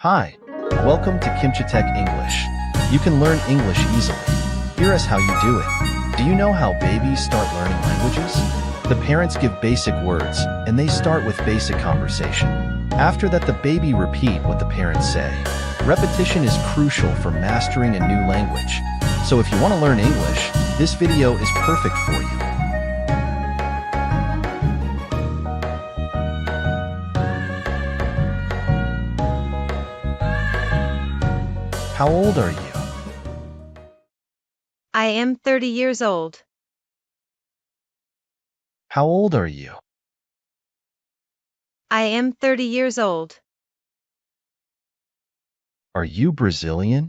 Hi, welcome to KimchiTech English. You can learn English easily. Here is how you do it. Do you know how babies start learning languages? The parents give basic words, and they start with basic conversation. After that, the baby repeat what the parents say. Repetition is crucial for mastering a new language. So if you want to learn English, this video is perfect for you. How old are you? I am 30 years old. How old are you? I am 30 years old. Are you Brazilian?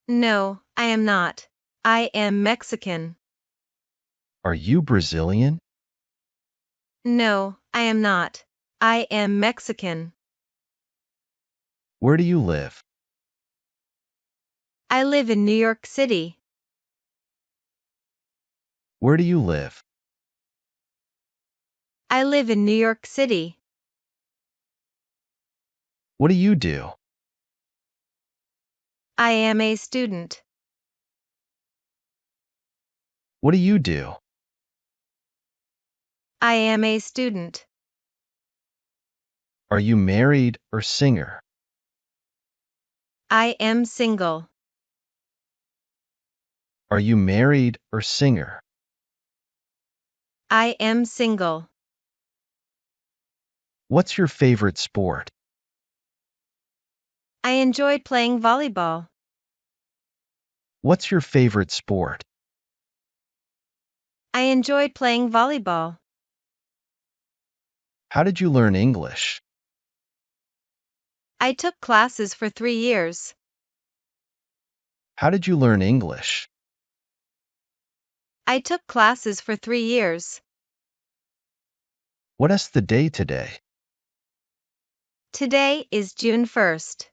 No, I am not. I am Mexican. Are you Brazilian? No, I am not. I am Mexican. Where do you live? I live in New York City. Where do you live? I live in New York City. What do you do? I am a student. What do you do? I am a student. Are you married or single? I am single. Are you married or single? I am single. What's your favorite sport? I enjoy playing volleyball. What's your favorite sport? I enjoy playing volleyball. How did you learn English? I took classes for 3 years. How did you learn English? I took classes for 3 years. What is the day today? Today is June 1st.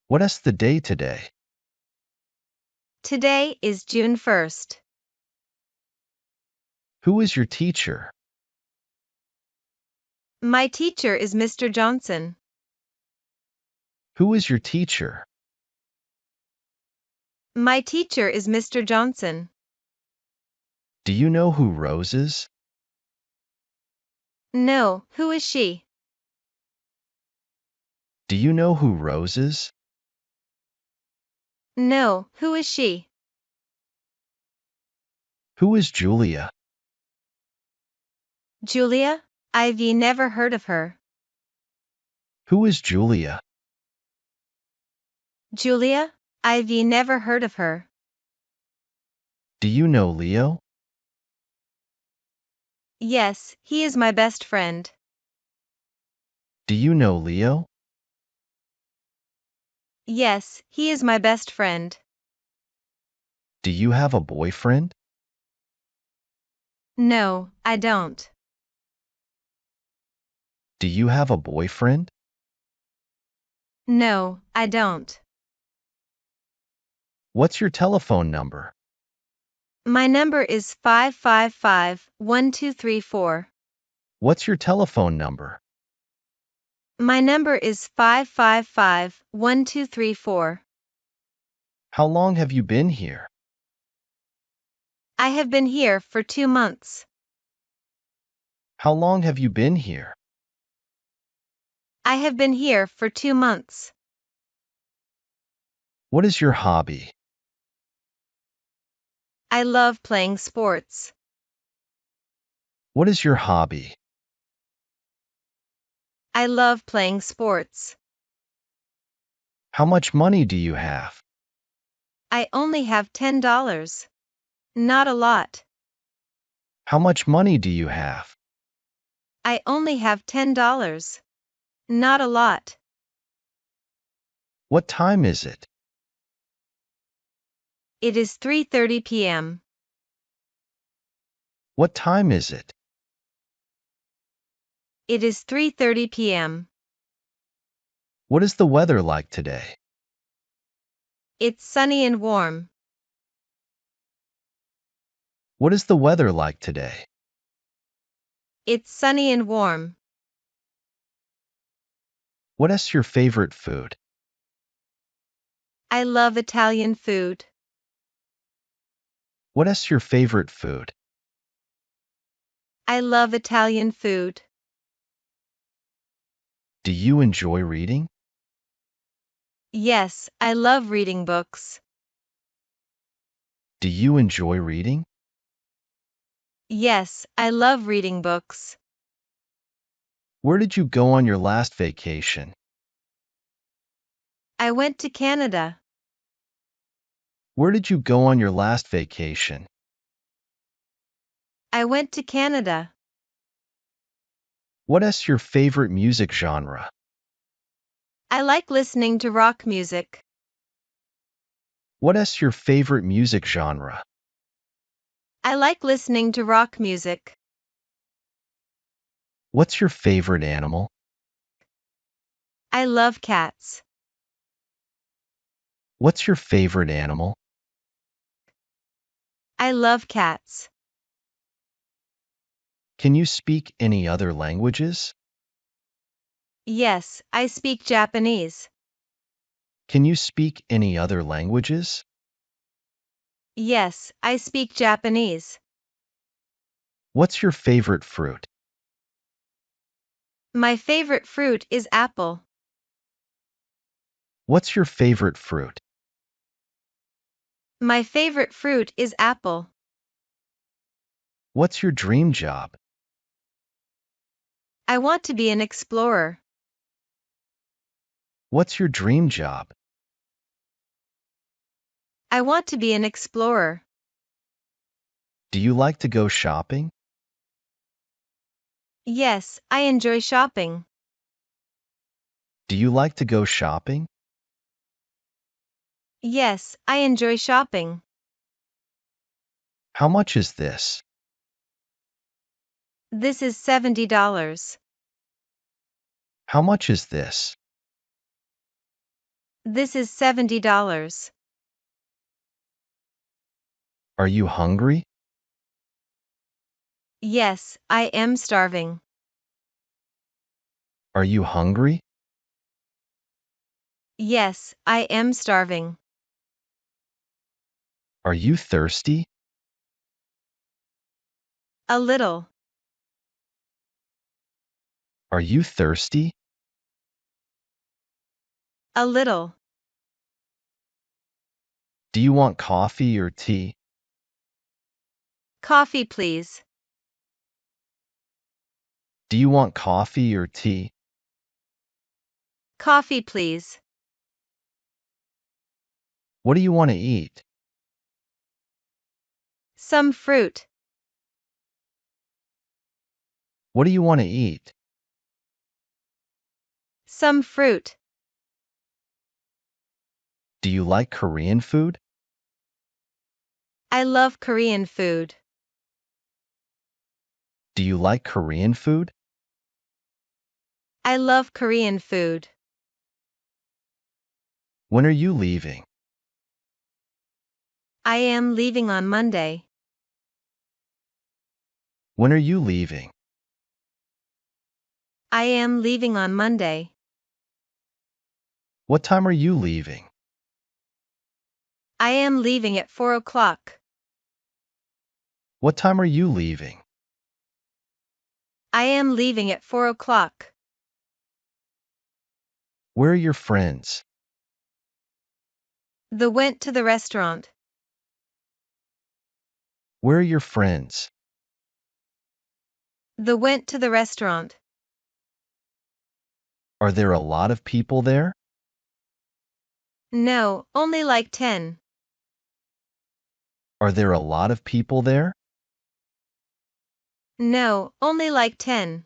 What is the day today? Today is June 1st. Who is your teacher? My teacher is Mr. Johnson. Who is your teacher? My teacher is Mr. Johnson. Do you know who Rose is? No, who is she? Do you know who Rose is? No, who is she? Who is Julia? Julia? I've never heard of her. Who is Julia? Julia? I've never heard of her. Do you know Leo? Yes, he is my best friend. Do you know Leo? Yes, he is my best friend. Do you have a boyfriend? No, I don't. Do you have a boyfriend? No, I don't. What's your telephone number? My number is 555-1234. What's your telephone number? My number is 555-1234. How long have you been here? I have been here for 2 months. How long have you been here? I have been here for 2 months. What is your hobby? I love playing sports. What is your hobby? I love playing sports. How much money do you have? I only have $10. Not a lot. How much money do you have? I only have $10. Not a lot. What time is it? It is 3:30 p.m. What time is it? It is 3:30 p.m. What is the weather like today? It's sunny and warm. What is the weather like today? It's sunny and warm. What is your favorite food? I love Italian food. What is your favorite food? I love Italian food. Do you enjoy reading? Yes, I love reading books. Do you enjoy reading? Yes, I love reading books. Where did you go on your last vacation? I went to Canada. Where did you go on your last vacation? I went to Canada. What is your favorite music genre? I like listening to rock music. What is your favorite music genre? I like listening to rock music. What's your favorite animal? I love cats. What's your favorite animal? I love cats. Can you speak any other languages? Yes, I speak Japanese. Can you speak any other languages? Yes, I speak Japanese. What's your favorite fruit? My favorite fruit is apple. What's your favorite fruit? My favorite fruit is apple. What's your dream job? I want to be an explorer. What's your dream job? I want to be an explorer. Do you like to go shopping? Yes, I enjoy shopping. Do you like to go shopping? Yes, I enjoy shopping. How much is this? This is $70. How much is this? This is $70. Are you hungry? Yes, I am starving. Are you hungry? Yes, I am starving. Are you thirsty? A little. Are you thirsty? A little. Do you want coffee or tea? Coffee, please. Do you want coffee or tea? Coffee, please. What do you want to eat? Some fruit. What do you want to eat? Some fruit. Do you like Korean food? I love Korean food. Do you like Korean food? I love Korean food. When are you leaving? I am leaving on Monday. When are you leaving? I am leaving on Monday. What time are you leaving? I am leaving at 4 o'clock. What time are you leaving? I am leaving at 4 o'clock. Where are your friends? The went to the restaurant. Where are your friends? The went to the restaurant. Are there a lot of people there? No, only like 10. Are there a lot of people there? No, only like 10.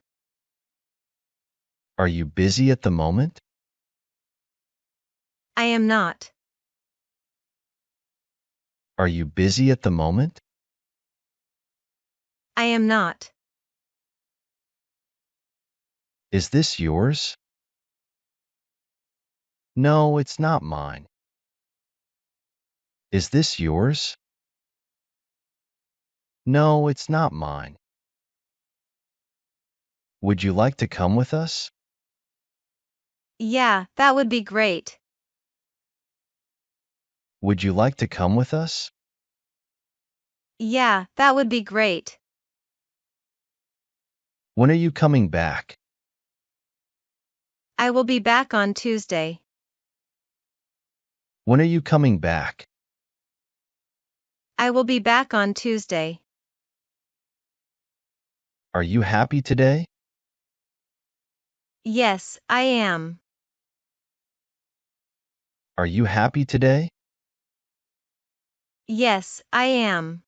Are you busy at the moment? I am not. Are you busy at the moment? I am not. Is this yours? No, it's not mine. Is this yours? No, it's not mine. Would you like to come with us? Yeah, that would be great. Would you like to come with us? Yeah, that would be great. When are you coming back? I will be back on Tuesday. When are you coming back? I will be back on Tuesday. Are you happy today? Yes, I am. Are you happy today? Yes, I am.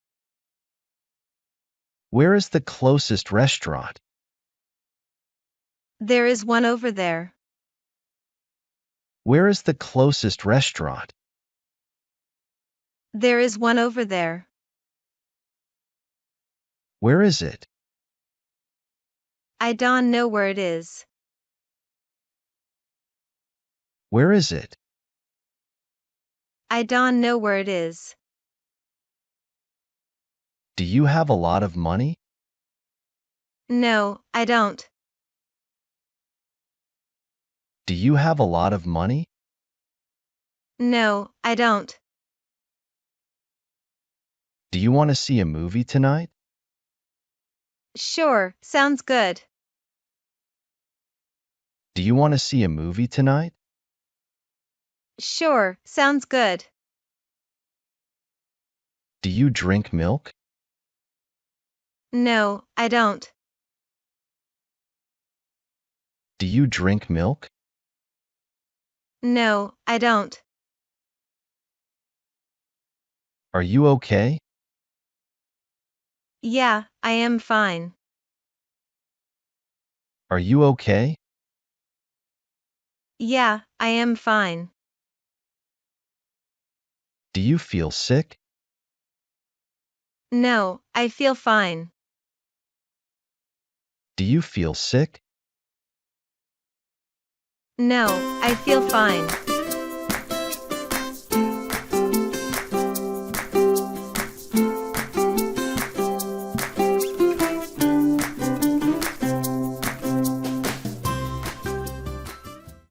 Where is the closest restaurant? There is one over there. Where is the closest restaurant? There is one over there. Where is it? I don't know where it is. Where is it? I don't know where it is. Do you have a lot of money? No, I don't. Do you have a lot of money? No, I don't. Do you want to see a movie tonight? Sure, sounds good. Do you want to see a movie tonight? Sure, sounds good. Do you drink milk? No, I don't. Do you drink milk? No, I don't. Are you okay? Yeah, I am fine. Are you okay? Yeah, I am fine. Do you feel sick? No, I feel fine. Do you feel sick? No, I feel fine.